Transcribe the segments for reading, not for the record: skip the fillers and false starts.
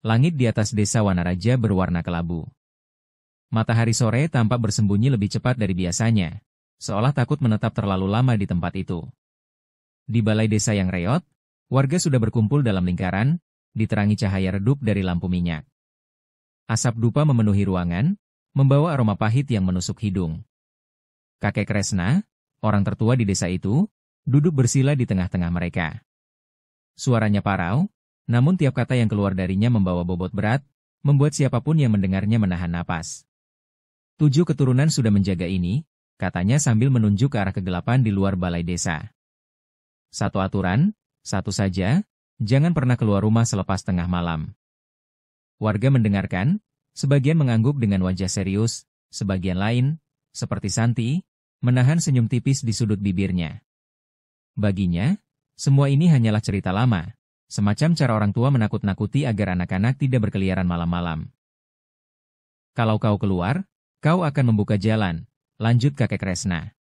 Langit di atas desa Wanaraja berwarna kelabu. Matahari sore tampak bersembunyi lebih cepat dari biasanya, seolah takut menetap terlalu lama di tempat itu. Di balai desa yang reot, warga sudah berkumpul dalam lingkaran, diterangi cahaya redup dari lampu minyak. Asap dupa memenuhi ruangan, membawa aroma pahit yang menusuk hidung. Kakek Kresna, orang tertua di desa itu, duduk bersila di tengah-tengah mereka. Suaranya parau, namun tiap kata yang keluar darinya membawa bobot berat, membuat siapapun yang mendengarnya menahan napas. 7 keturunan sudah menjaga ini, katanya sambil menunjuk ke arah kegelapan di luar balai desa. Satu aturan, satu saja, jangan pernah keluar rumah selepas tengah malam. Warga mendengarkan, sebagian mengangguk dengan wajah serius, sebagian lain, seperti Santi, menahan senyum tipis di sudut bibirnya. Baginya, semua ini hanyalah cerita lama, semacam cara orang tua menakut-nakuti agar anak-anak tidak berkeliaran malam-malam. Kalau kau keluar, kau akan membuka jalan, lanjut kakek Kresna.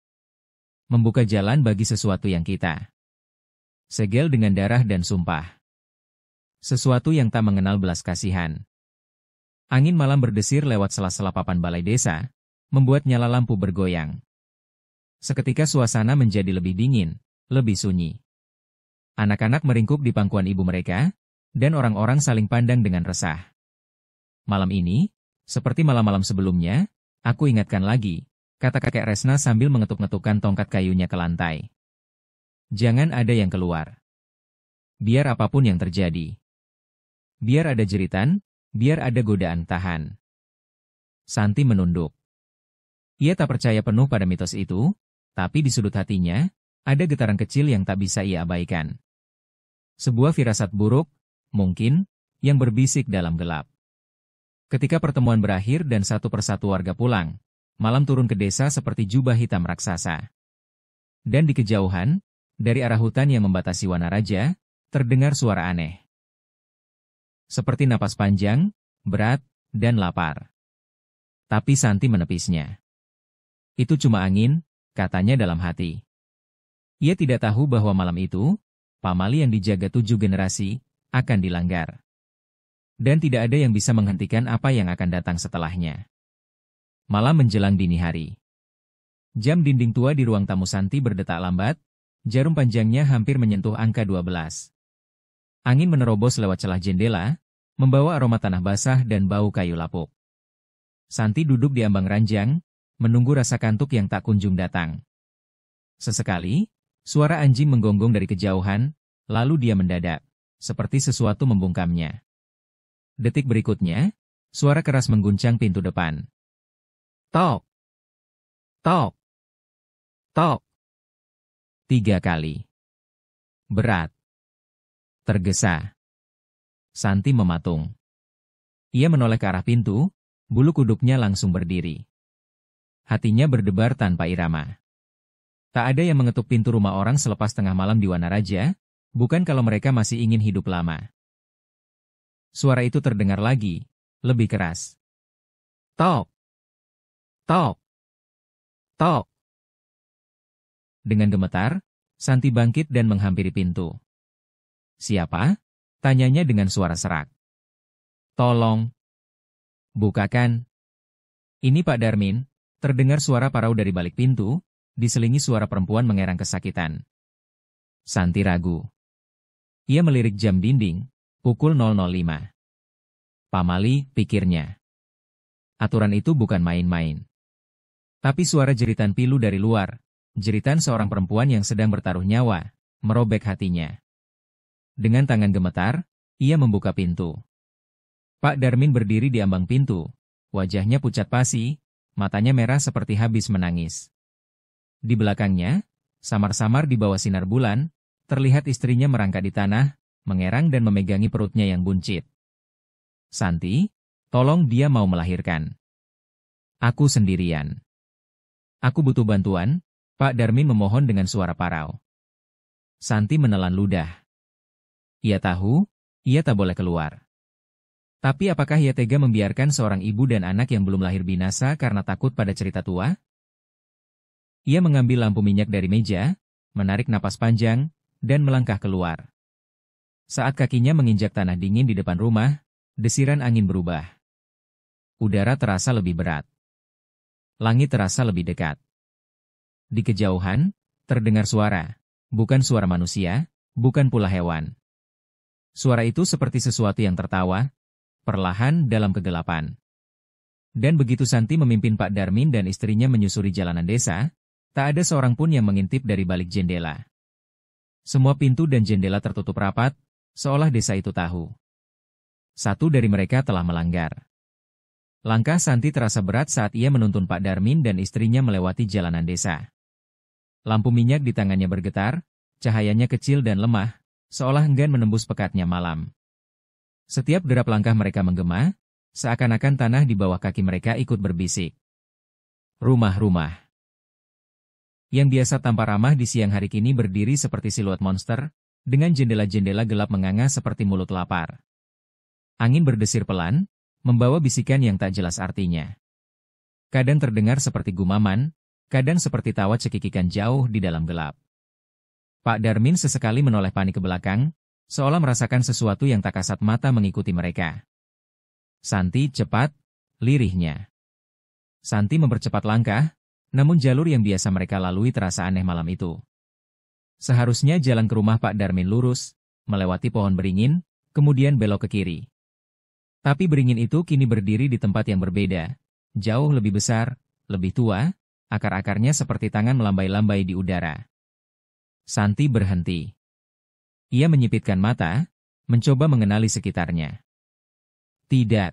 Membuka jalan bagi sesuatu yang kita segel dengan darah dan sumpah. Sesuatu yang tak mengenal belas kasihan. Angin malam berdesir lewat sela-sela papan balai desa, membuat nyala lampu bergoyang. Seketika suasana menjadi lebih dingin, lebih sunyi. Anak-anak meringkuk di pangkuan ibu mereka, dan orang-orang saling pandang dengan resah. Malam ini, seperti malam-malam sebelumnya, aku ingatkan lagi, kata kakek Kresna sambil mengetuk-ngetukkan tongkat kayunya ke lantai. Jangan ada yang keluar. Biar apapun yang terjadi. Biar ada jeritan, biar ada godaan tahan. Santi menunduk. Ia tak percaya penuh pada mitos itu, tapi di sudut hatinya, ada getaran kecil yang tak bisa ia abaikan. Sebuah firasat buruk, mungkin, yang berbisik dalam gelap. Ketika pertemuan berakhir dan satu persatu warga pulang, malam turun ke desa seperti jubah hitam raksasa. Dan di kejauhan, dari arah hutan yang membatasi Wanaraja, terdengar suara aneh. Seperti napas panjang, berat, dan lapar. Tapi Santi menepisnya. Itu cuma angin, katanya dalam hati. Ia tidak tahu bahwa malam itu, pamali yang dijaga 7 generasi, akan dilanggar. Dan tidak ada yang bisa menghentikan apa yang akan datang setelahnya. Malam menjelang dini hari. Jam dinding tua di ruang tamu Santi berdetak lambat, jarum panjangnya hampir menyentuh angka 12. Angin menerobos lewat celah jendela, membawa aroma tanah basah dan bau kayu lapuk. Santi duduk di ambang ranjang, menunggu rasa kantuk yang tak kunjung datang. Sesekali, suara anjing menggonggong dari kejauhan, lalu dia mendadak, seperti sesuatu membungkamnya. Detik berikutnya, suara keras mengguncang pintu depan. Tok! Tok! Tok! 3 kali. Berat. Tergesa. Santi mematung. Ia menoleh ke arah pintu, bulu kuduknya langsung berdiri. Hatinya berdebar tanpa irama. Tak ada yang mengetuk pintu rumah orang selepas tengah malam di Wanaraja, bukan kalau mereka masih ingin hidup lama. Suara itu terdengar lagi, lebih keras. Tok! Tok! Tok! Dengan gemetar, Santi bangkit dan menghampiri pintu. Siapa? Tanyanya dengan suara serak. Tolong. Bukakan. Ini Pak Darmin, terdengar suara parau dari balik pintu, diselingi suara perempuan mengerang kesakitan. Santi ragu. Ia melirik jam dinding, pukul 00.05. Pamali, pikirnya. Aturan itu bukan main-main. Tapi suara jeritan pilu dari luar, jeritan seorang perempuan yang sedang bertaruh nyawa, merobek hatinya. Dengan tangan gemetar, ia membuka pintu. Pak Darmin berdiri di ambang pintu, wajahnya pucat pasi, matanya merah seperti habis menangis. Di belakangnya, samar-samar di bawah sinar bulan, terlihat istrinya merangkak di tanah, mengerang dan memegangi perutnya yang buncit. Santi, tolong, dia mau melahirkan. Aku sendirian. Aku butuh bantuan, Pak Darmin memohon dengan suara parau. Santi menelan ludah. Ia tahu, ia tak boleh keluar. Tapi apakah ia tega membiarkan seorang ibu dan anak yang belum lahir binasa karena takut pada cerita tua? Ia mengambil lampu minyak dari meja, menarik napas panjang, dan melangkah keluar. Saat kakinya menginjak tanah dingin di depan rumah, Desiran angin berubah. Udara terasa lebih berat. Langit terasa lebih dekat. Di kejauhan, terdengar suara. Bukan suara manusia, bukan pula hewan. Suara itu seperti sesuatu yang tertawa, perlahan dalam kegelapan. Dan begitu Santi memimpin Pak Darmin dan istrinya menyusuri jalanan desa, tak ada seorang pun yang mengintip dari balik jendela. Semua pintu dan jendela tertutup rapat, seolah desa itu tahu. Satu dari mereka telah melanggar. Langkah Santi terasa berat saat ia menuntun Pak Darmin dan istrinya melewati jalanan desa. Lampu minyak di tangannya bergetar, cahayanya kecil dan lemah, seolah enggan menembus pekatnya malam. Setiap derap langkah mereka menggema, seakan-akan tanah di bawah kaki mereka ikut berbisik. Rumah-rumah yang biasa tampak ramah di siang hari kini berdiri seperti siluet monster, dengan jendela-jendela gelap menganga seperti mulut lapar. Angin berdesir pelan, membawa bisikan yang tak jelas artinya. Kadang terdengar seperti gumaman, kadang seperti tawa cekikikan jauh di dalam gelap. Pak Darmin sesekali menoleh panik ke belakang, seolah merasakan sesuatu yang tak kasat mata mengikuti mereka. Santi cepat, lirihnya. Santi mempercepat langkah, namun jalur yang biasa mereka lalui terasa aneh malam itu. Seharusnya jalan ke rumah Pak Darmin lurus, melewati pohon beringin, kemudian belok ke kiri. Tapi beringin itu kini berdiri di tempat yang berbeda, jauh lebih besar, lebih tua, akar-akarnya seperti tangan melambai-lambai di udara. Santi berhenti. Ia menyipitkan mata, mencoba mengenali sekitarnya. Tidak.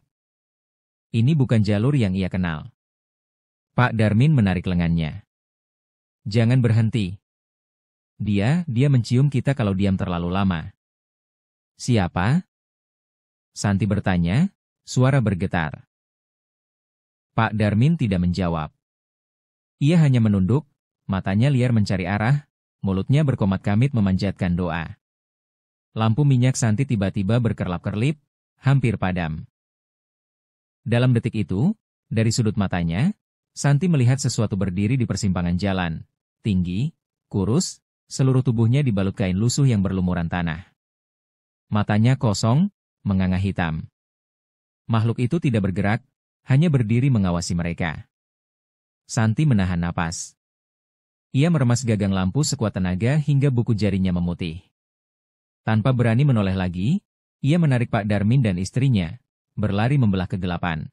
Ini bukan jalur yang ia kenal. Pak Darmin menarik lengannya. Jangan berhenti. Dia mencium kita kalau diam terlalu lama. Siapa? Santi bertanya, suara bergetar. Pak Darmin tidak menjawab. Ia hanya menunduk, matanya liar mencari arah, mulutnya berkomat-kamit memanjatkan doa. Lampu minyak Santi tiba-tiba berkerlap-kerlip, hampir padam. Dalam detik itu, dari sudut matanya, Santi melihat sesuatu berdiri di persimpangan jalan, tinggi, kurus, seluruh tubuhnya dibalut kain lusuh yang berlumuran tanah. Matanya kosong, menganga hitam. Makhluk itu tidak bergerak, hanya berdiri mengawasi mereka. Santi menahan napas. Ia meremas gagang lampu sekuat tenaga hingga buku jarinya memutih. Tanpa berani menoleh lagi, ia menarik Pak Darmin dan istrinya, berlari membelah kegelapan.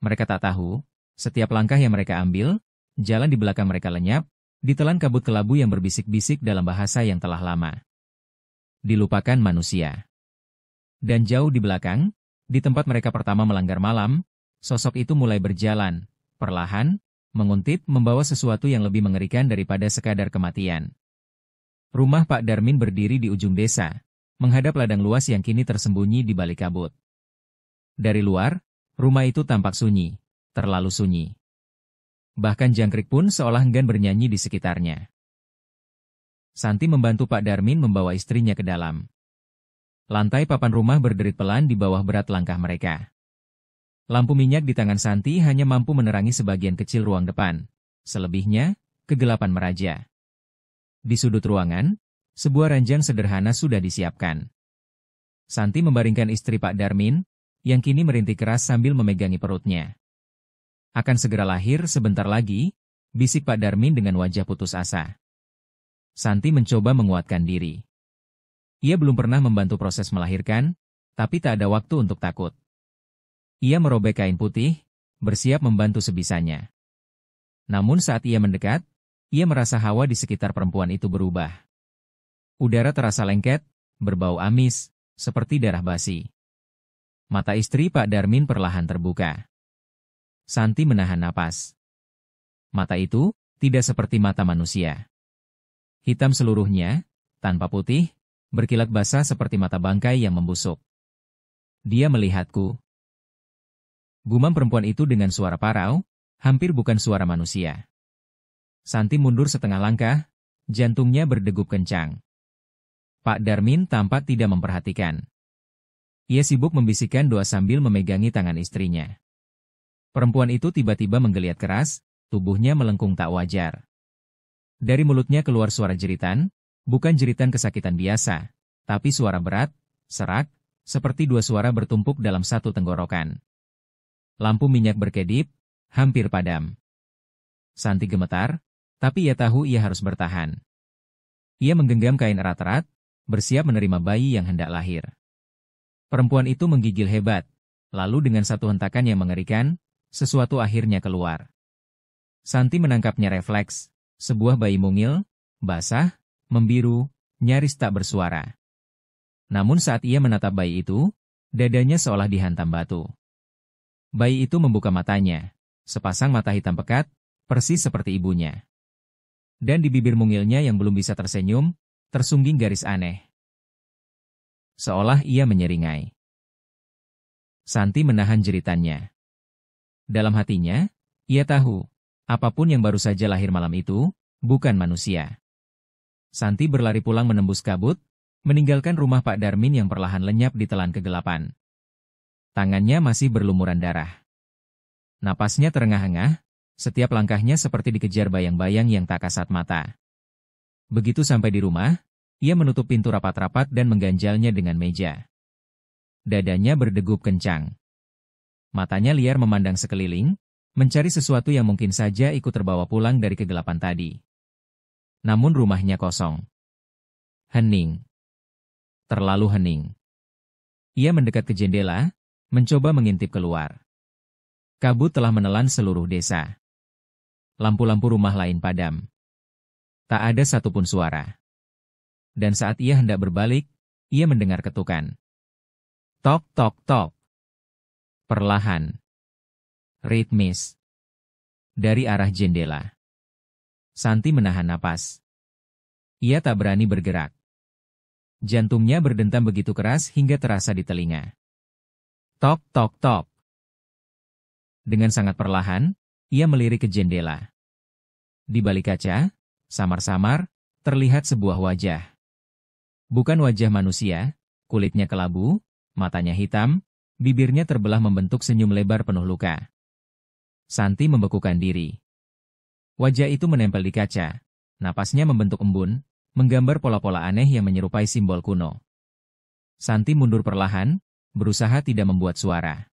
Mereka tak tahu, setiap langkah yang mereka ambil, jalan di belakang mereka lenyap, ditelan kabut kelabu yang berbisik-bisik dalam bahasa yang telah lama. Dilupakan manusia. Dan jauh di belakang, di tempat mereka pertama melanggar malam, sosok itu mulai berjalan, perlahan, menguntit membawa sesuatu yang lebih mengerikan daripada sekadar kematian. Rumah Pak Darmin berdiri di ujung desa, menghadap ladang luas yang kini tersembunyi di balik kabut. Dari luar, rumah itu tampak sunyi, terlalu sunyi. Bahkan jangkrik pun seolah enggan bernyanyi di sekitarnya. Santi membantu Pak Darmin membawa istrinya ke dalam. Lantai papan rumah berderit pelan di bawah berat langkah mereka. Lampu minyak di tangan Santi hanya mampu menerangi sebagian kecil ruang depan. Selebihnya, kegelapan meraja. Di sudut ruangan, sebuah ranjang sederhana sudah disiapkan. Santi membaringkan istri Pak Darmin, yang kini merintih keras sambil memegangi perutnya. Akan segera lahir sebentar lagi, bisik Pak Darmin dengan wajah putus asa. Santi mencoba menguatkan diri. Ia belum pernah membantu proses melahirkan, tapi tak ada waktu untuk takut. Ia merobek kain putih, bersiap membantu sebisanya. Namun saat ia mendekat, ia merasa hawa di sekitar perempuan itu berubah. Udara terasa lengket, berbau amis, seperti darah basi. Mata istri Pak Darmin perlahan terbuka. Santi menahan napas. Mata itu tidak seperti mata manusia. Hitam seluruhnya, tanpa putih, berkilat basah seperti mata bangkai yang membusuk. Dia melihatku. Gumam perempuan itu dengan suara parau, hampir bukan suara manusia. Santi mundur setengah langkah, jantungnya berdegup kencang. Pak Darmin tampak tidak memperhatikan. Ia sibuk membisikkan doa sambil memegangi tangan istrinya. Perempuan itu tiba-tiba menggeliat keras, tubuhnya melengkung tak wajar. Dari mulutnya keluar suara jeritan, bukan jeritan kesakitan biasa, tapi suara berat, serak, seperti dua suara bertumpuk dalam satu tenggorokan. Lampu minyak berkedip, hampir padam. Santi gemetar, tapi ia tahu ia harus bertahan. Ia menggenggam kain erat-erat, bersiap menerima bayi yang hendak lahir. Perempuan itu menggigil hebat, lalu dengan satu hentakan yang mengerikan, sesuatu akhirnya keluar. Santi menangkapnya refleks, sebuah bayi mungil, basah, membiru, nyaris tak bersuara. Namun saat ia menatap bayi itu, dadanya seolah dihantam batu. Bayi itu membuka matanya, sepasang mata hitam pekat, persis seperti ibunya. Dan di bibir mungilnya yang belum bisa tersenyum, tersungging garis aneh. Seolah ia menyeringai. Santi menahan jeritannya. Dalam hatinya, ia tahu, apapun yang baru saja lahir malam itu, bukan manusia. Santi berlari pulang menembus kabut, meninggalkan rumah Pak Darmin yang perlahan lenyap di telan kegelapan. Tangannya masih berlumuran darah. Napasnya terengah-engah, setiap langkahnya seperti dikejar bayang-bayang yang tak kasat mata. Begitu sampai di rumah, ia menutup pintu rapat-rapat dan mengganjalnya dengan meja. Dadanya berdegup kencang. Matanya liar memandang sekeliling, mencari sesuatu yang mungkin saja ikut terbawa pulang dari kegelapan tadi. Namun rumahnya kosong. Hening. Terlalu hening. Ia mendekat ke jendela, mencoba mengintip keluar. Kabut telah menelan seluruh desa. Lampu-lampu rumah lain padam. Tak ada satupun suara. Dan saat ia hendak berbalik, ia mendengar ketukan. Tok, tok, tok. Perlahan. Ritmis. Dari arah jendela. Santi menahan napas. Ia tak berani bergerak. Jantungnya berdentam begitu keras hingga terasa di telinga. Tok, tok, tok. Dengan sangat perlahan, ia melirik ke jendela. Di balik kaca, samar-samar, terlihat sebuah wajah. Bukan wajah manusia, kulitnya kelabu, matanya hitam, bibirnya terbelah membentuk senyum lebar penuh luka. Santi membekukan diri. Wajah itu menempel di kaca, napasnya membentuk embun, menggambar pola-pola aneh yang menyerupai simbol kuno. Santi mundur perlahan, berusaha tidak membuat suara.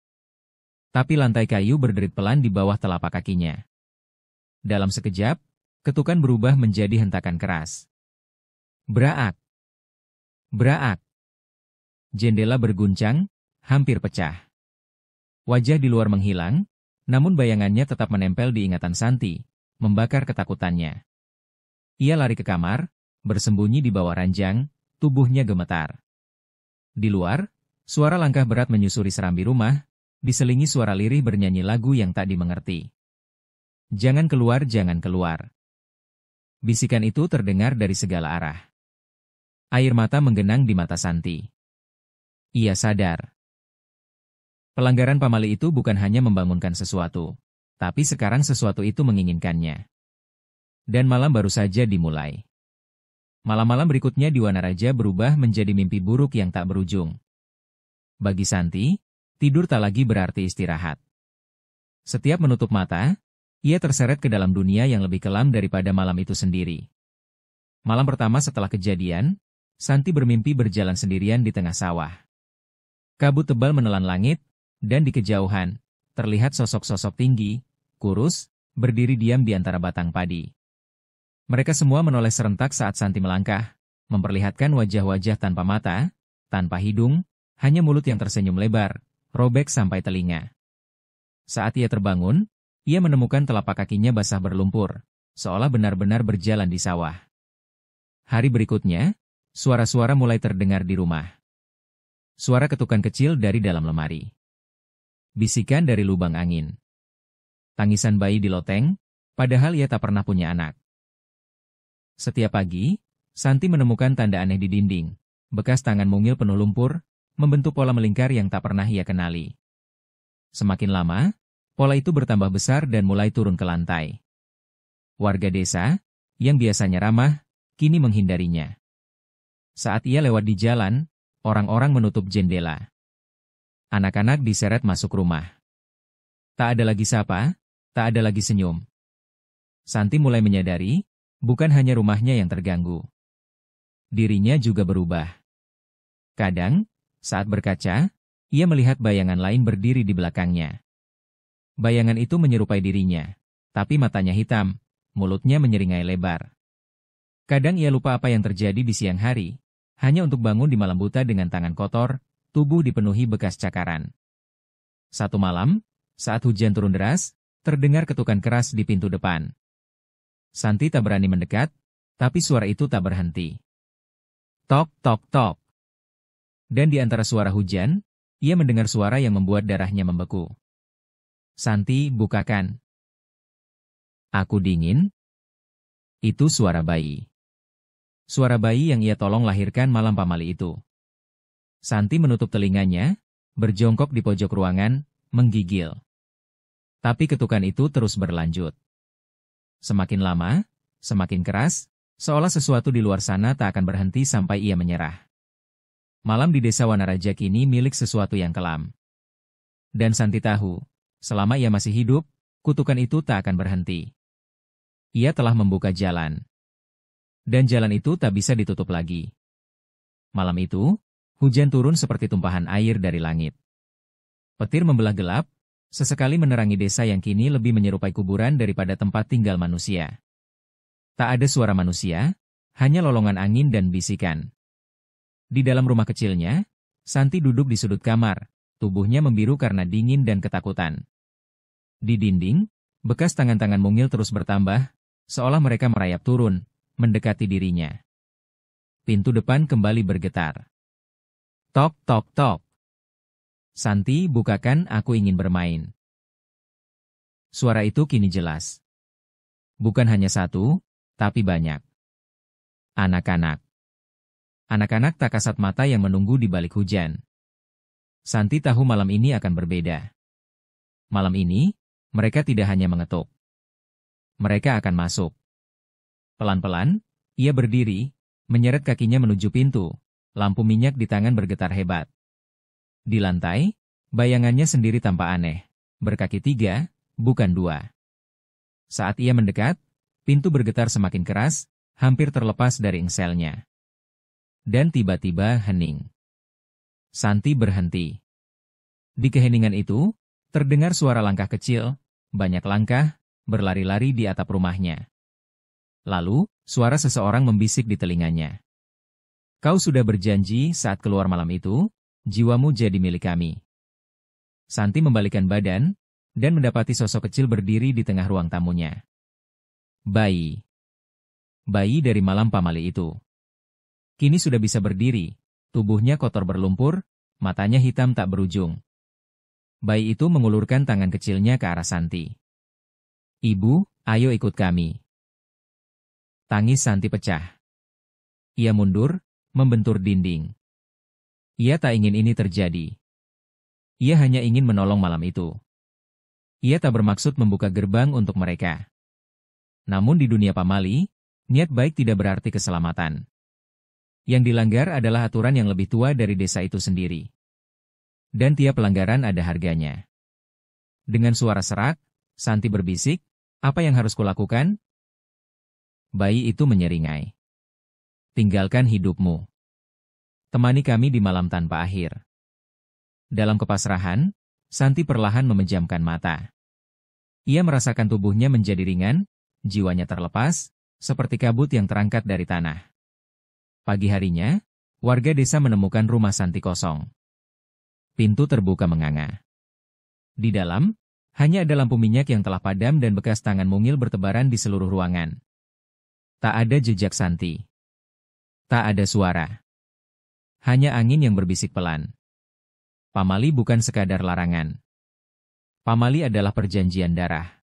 Tapi lantai kayu berderit pelan di bawah telapak kakinya. Dalam sekejap, ketukan berubah menjadi hentakan keras. Braak! Braak! Jendela berguncang, hampir pecah. Wajah di luar menghilang, namun bayangannya tetap menempel di ingatan Santi, membakar ketakutannya. Ia lari ke kamar, bersembunyi di bawah ranjang, tubuhnya gemetar. Di luar, suara langkah berat menyusuri serambi rumah, diselingi suara lirih bernyanyi lagu yang tak dimengerti. Jangan keluar, jangan keluar. Bisikan itu terdengar dari segala arah. Air mata menggenang di mata Santi. Ia sadar. Pelanggaran pamali itu bukan hanya membangunkan sesuatu, tapi sekarang sesuatu itu menginginkannya. Dan malam baru saja dimulai. Malam-malam berikutnya di Wanaraja berubah menjadi mimpi buruk yang tak berujung. Bagi Santi, tidur tak lagi berarti istirahat. Setiap menutup mata, ia terseret ke dalam dunia yang lebih kelam daripada malam itu sendiri. Malam pertama setelah kejadian, Santi bermimpi berjalan sendirian di tengah sawah. Kabut tebal menelan langit, dan di kejauhan, terlihat sosok-sosok tinggi, kurus, berdiri diam di antara batang padi. Mereka semua menoleh serentak saat Santi melangkah, memperlihatkan wajah-wajah tanpa mata, tanpa hidung, hanya mulut yang tersenyum lebar, robek sampai telinga. Saat ia terbangun, ia menemukan telapak kakinya basah berlumpur, seolah benar-benar berjalan di sawah. Hari berikutnya, suara-suara mulai terdengar di rumah. Suara ketukan kecil dari dalam lemari. Bisikan dari lubang angin. Tangisan bayi di loteng, padahal ia tak pernah punya anak. Setiap pagi, Santi menemukan tanda aneh di dinding, bekas tangan mungil penuh lumpur, membentuk pola melingkar yang tak pernah ia kenali. Semakin lama, pola itu bertambah besar dan mulai turun ke lantai. Warga desa, yang biasanya ramah, kini menghindarinya. Saat ia lewat di jalan, orang-orang menutup jendela. Anak-anak diseret masuk rumah. Tak ada lagi sapa, tak ada lagi senyum. Santi mulai menyadari, bukan hanya rumahnya yang terganggu. Dirinya juga berubah. Kadang, Saat berkaca, ia melihat bayangan lain berdiri di belakangnya. Bayangan itu menyerupai dirinya, tapi matanya hitam, mulutnya menyeringai lebar. Kadang ia lupa apa yang terjadi di siang hari, hanya untuk bangun di malam buta dengan tangan kotor, tubuh dipenuhi bekas cakaran. Satu malam, saat hujan turun deras, terdengar ketukan keras di pintu depan. Santi tak berani mendekat, tapi suara itu tak berhenti. Tok, tok, tok. Dan di antara suara hujan, ia mendengar suara yang membuat darahnya membeku. Santi, bukakan. Aku dingin. Itu suara bayi. Suara bayi yang ia tolong lahirkan malam pamali itu. Santi menutup telinganya, berjongkok di pojok ruangan, menggigil. Tapi ketukan itu terus berlanjut. Semakin lama, semakin keras, seolah sesuatu di luar sana tak akan berhenti sampai ia menyerah. Malam di desa Wanaraja kini milik sesuatu yang kelam. Dan Santi tahu, selama ia masih hidup, kutukan itu tak akan berhenti. Ia telah membuka jalan. Dan jalan itu tak bisa ditutup lagi. Malam itu, hujan turun seperti tumpahan air dari langit. Petir membelah gelap, sesekali menerangi desa yang kini lebih menyerupai kuburan daripada tempat tinggal manusia. Tak ada suara manusia, hanya lolongan angin dan bisikan. Di dalam rumah kecilnya, Santi duduk di sudut kamar, tubuhnya membiru karena dingin dan ketakutan. Di dinding, bekas tangan-tangan mungil terus bertambah, seolah mereka merayap turun, mendekati dirinya. Pintu depan kembali bergetar. Tok, tok, tok. Santi, bukakan, aku ingin bermain. Suara itu kini jelas. Bukan hanya satu, tapi banyak. Anak-anak. Anak-anak tak kasat mata yang menunggu di balik hujan. Santi tahu malam ini akan berbeda. Malam ini, mereka tidak hanya mengetuk. Mereka akan masuk. Pelan-pelan, ia berdiri, menyeret kakinya menuju pintu, lampu minyak di tangan bergetar hebat. Di lantai, bayangannya sendiri tampak aneh, berkaki 3, bukan 2. Saat ia mendekat, pintu bergetar semakin keras, hampir terlepas dari engselnya. Dan tiba-tiba hening. Santi berhenti. Di keheningan itu, terdengar suara langkah kecil, banyak langkah, berlari-lari di atap rumahnya. Lalu, suara seseorang membisik di telinganya. Kau sudah berjanji saat keluar malam itu, jiwamu jadi milik kami. Santi membalikkan badan, dan mendapati sosok kecil berdiri di tengah ruang tamunya. Bayi. Bayi dari malam pamali itu. Kini sudah bisa berdiri, tubuhnya kotor berlumpur, matanya hitam tak berujung. Bayi itu mengulurkan tangan kecilnya ke arah Santi. Ibu, ayo ikut kami. Tangis Santi pecah. Ia mundur, membentur dinding. Ia tak ingin ini terjadi. Ia hanya ingin menolong malam itu. Ia tak bermaksud membuka gerbang untuk mereka. Namun di dunia pamali, niat baik tidak berarti keselamatan. Yang dilanggar adalah aturan yang lebih tua dari desa itu sendiri. Dan tiap pelanggaran ada harganya. Dengan suara serak, Santi berbisik, apa yang harus kulakukan? Bayi itu menyeringai. Tinggalkan hidupmu. Temani kami di malam tanpa akhir. Dalam kepasrahan, Santi perlahan memejamkan mata. Ia merasakan tubuhnya menjadi ringan, jiwanya terlepas, seperti kabut yang terangkat dari tanah. Pagi harinya, warga desa menemukan rumah Santi kosong. Pintu terbuka menganga. Di dalam, hanya ada lampu minyak yang telah padam dan bekas tangan mungil bertebaran di seluruh ruangan. Tak ada jejak Santi. Tak ada suara. Hanya angin yang berbisik pelan. Pamali bukan sekadar larangan. Pamali adalah perjanjian darah.